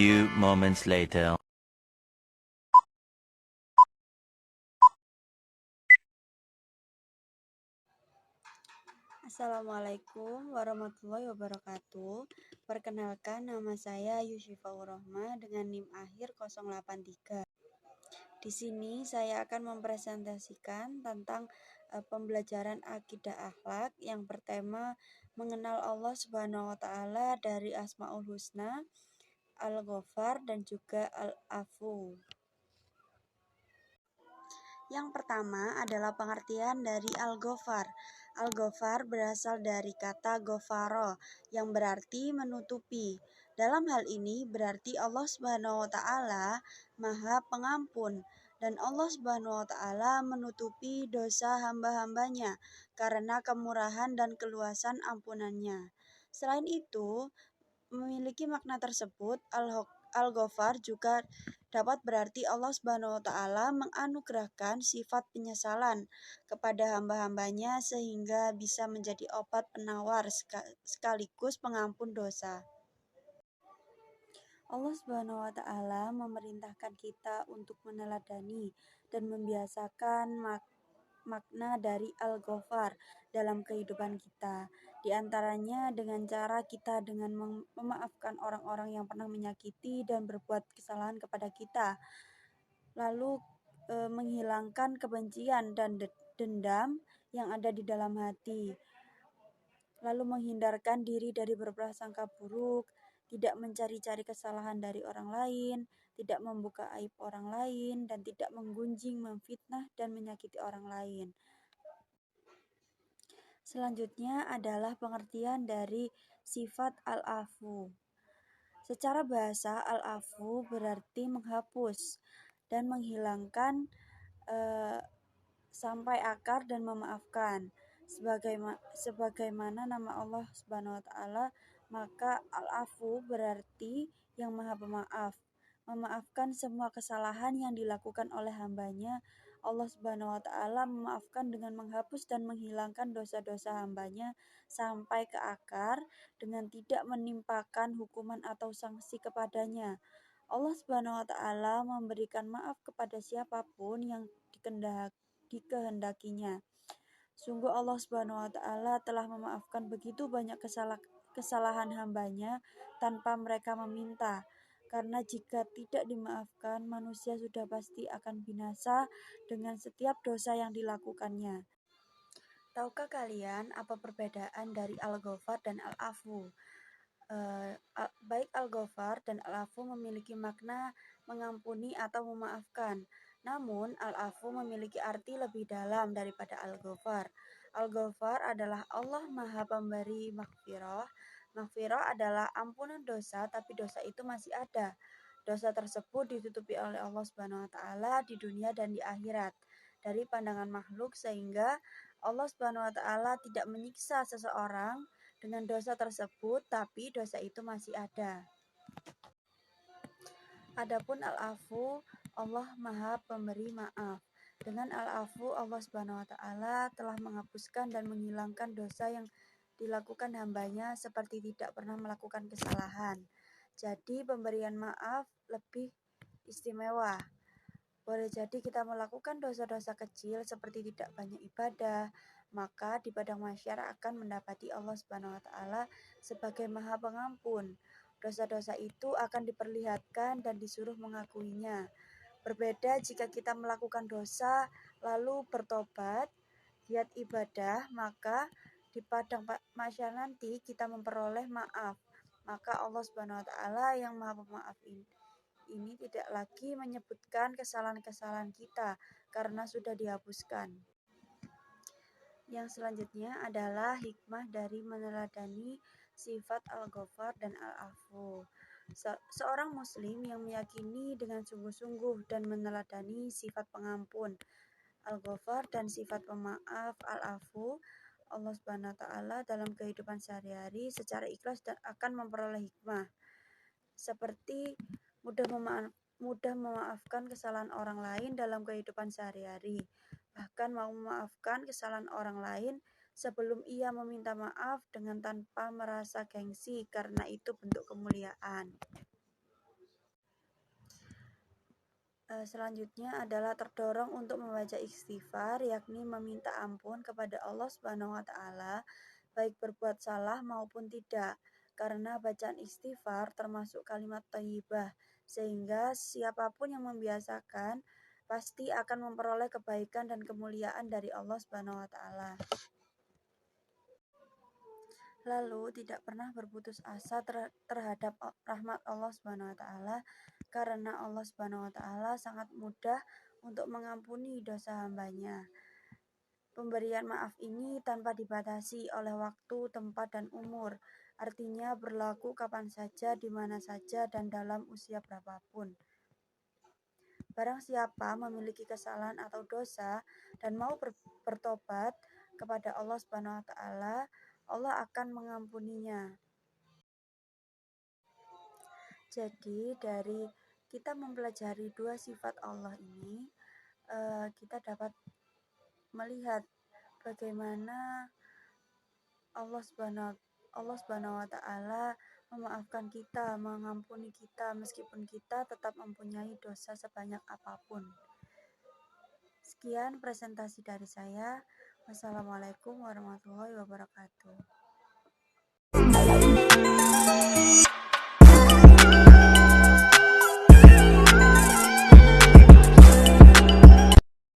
few moments later. Assalamualaikum warahmatullahi wabarakatuh. Perkenalkan, nama saya Yusyifaur Rohmah dengan NIM akhir 083. Di sini saya akan mempresentasikan tentang pembelajaran akidah akhlak yang bertema mengenal Allah Subhanahu wa taala dari Asmaul Husna, Al-Ghaffar dan juga Al-Afu. Yang pertama adalah pengertian dari Al-Ghaffar. Al-Ghaffar berasal dari kata ghafara yang berarti menutupi. Dalam hal ini berarti Allah Subhanahu wa taala Maha Pengampun dan Allah Subhanahu wa taala menutupi dosa hamba-hambanya karena kemurahan dan keluasan ampunannya. Selain itu, memiliki makna tersebut, Al-Ghaffar juga dapat berarti Allah Subhanahu wa taala menganugerahkan sifat penyesalan kepada hamba-hambanya sehingga bisa menjadi obat penawar sekaligus pengampun dosa. Allah Subhanahu wa taala memerintahkan kita untuk meneladani dan membiasakan makna dari Al-Ghaffar dalam kehidupan kita. Di antaranya dengan cara kita dengan memaafkan orang-orang yang pernah menyakiti dan berbuat kesalahan kepada kita. Lalu menghilangkan kebencian dan dendam yang ada di dalam hati. Lalu menghindarkan diri dari berprasangka buruk, tidak mencari-cari kesalahan dari orang lain, tidak membuka aib orang lain, dan tidak menggunjing, memfitnah, dan menyakiti orang lain. Selanjutnya adalah pengertian dari sifat al-afu. Secara bahasa, al-afu berarti menghapus dan menghilangkan sampai akar dan memaafkan. Sebagaimana nama Allah Subhanahu wa taala, maka al-afu berarti yang Maha Pemaaf. Memaafkan semua kesalahan yang dilakukan oleh hambanya. Allah Subhanahu wa taala memaafkan dengan menghapus dan menghilangkan dosa-dosa hambanya sampai ke akar dengan tidak menimpakan hukuman atau sanksi kepadanya. Allah Subhanahu wa taala memberikan maaf kepada siapapun yang dikehendakinya. Sungguh Allah Subhanahu wa taala telah memaafkan begitu banyak kesalahan hambanya tanpa mereka meminta. Karena jika tidak dimaafkan, manusia sudah pasti akan binasa dengan setiap dosa yang dilakukannya. Tahukah kalian apa perbedaan dari Al-Ghaffar dan Al-Afu? Baik Al-Ghaffar dan Al-Afu memiliki makna mengampuni atau memaafkan. Namun, Al-Afu memiliki arti lebih dalam daripada Al-Ghaffar. Al-Ghaffar adalah Allah Maha Pemberi Maghfirah. Maghfirah adalah ampunan dosa, tapi dosa itu masih ada. Dosa tersebut ditutupi oleh Allah Subhanahu wa taala di dunia dan di akhirat dari pandangan makhluk sehingga Allah Subhanahu wa taala tidak menyiksa seseorang dengan dosa tersebut, tapi dosa itu masih ada. Adapun al-afu, Allah Maha Pemberi Maaf. Dengan al-afu, Allah Subhanahu wa taala telah menghapuskan dan menghilangkan dosa yang dilakukan hambanya seperti tidak pernah melakukan kesalahan. Jadi pemberian maaf lebih istimewa. Boleh jadi kita melakukan dosa-dosa kecil seperti tidak banyak ibadah, maka di padang mahsyar akan mendapati Allah Subhanahu wa taala sebagai Maha Pengampun. Dosa-dosa itu akan diperlihatkan dan disuruh mengakuinya. Berbeda jika kita melakukan dosa lalu bertobat, giat ibadah, maka di padang mahsyar nanti kita memperoleh maaf. Maka Allah Subhanahu wa taala yang Maha Pemaaf ini tidak lagi menyebutkan kesalahan-kesalahan kita karena sudah dihapuskan. Yang selanjutnya adalah hikmah dari meneladani sifat Al-Ghaffar dan Al-Afu. Seorang muslim yang meyakini dengan sungguh-sungguh dan meneladani sifat pengampun Al-Ghaffar dan sifat pemaaf Al-Afu Allah Subhanahu wa taala dalam kehidupan sehari-hari secara ikhlas dan akan memperoleh hikmah seperti mudah memaafkan kesalahan orang lain dalam kehidupan sehari-hari, bahkan mau memaafkan kesalahan orang lain sebelum ia meminta maaf dengan tanpa merasa gengsi karena itu bentuk kemuliaan. Selanjutnya adalah terdorong untuk membaca istighfar, yakni meminta ampun kepada Allah Subhanahu wa taala, baik berbuat salah maupun tidak. Karena bacaan istighfar termasuk kalimat thayyibah, sehingga siapapun yang membiasakan pasti akan memperoleh kebaikan dan kemuliaan dari Allah Subhanahu wa taala. Lalu tidak pernah berputus asa terhadap rahmat Allah Subhanahu wa taala, karena Allah Subhanahu wa taala sangat mudah untuk mengampuni dosa hambanya. Pemberian maaf ini tanpa dibatasi oleh waktu, tempat, dan umur. Artinya berlaku kapan saja, di mana saja, dan dalam usia berapapun. Barang siapa memiliki kesalahan atau dosa dan mau bertobat kepada Allah Subhanahu wa taala, Allah akan mengampuninya. Jadi dari kita mempelajari dua sifat Allah ini, kita dapat melihat bagaimana Allah Subhanahu wa taala memaafkan kita, mengampuni kita meskipun kita tetap mempunyai dosa sebanyak apapun. Sekian presentasi dari saya. Wassalamualaikum warahmatullahi wabarakatuh.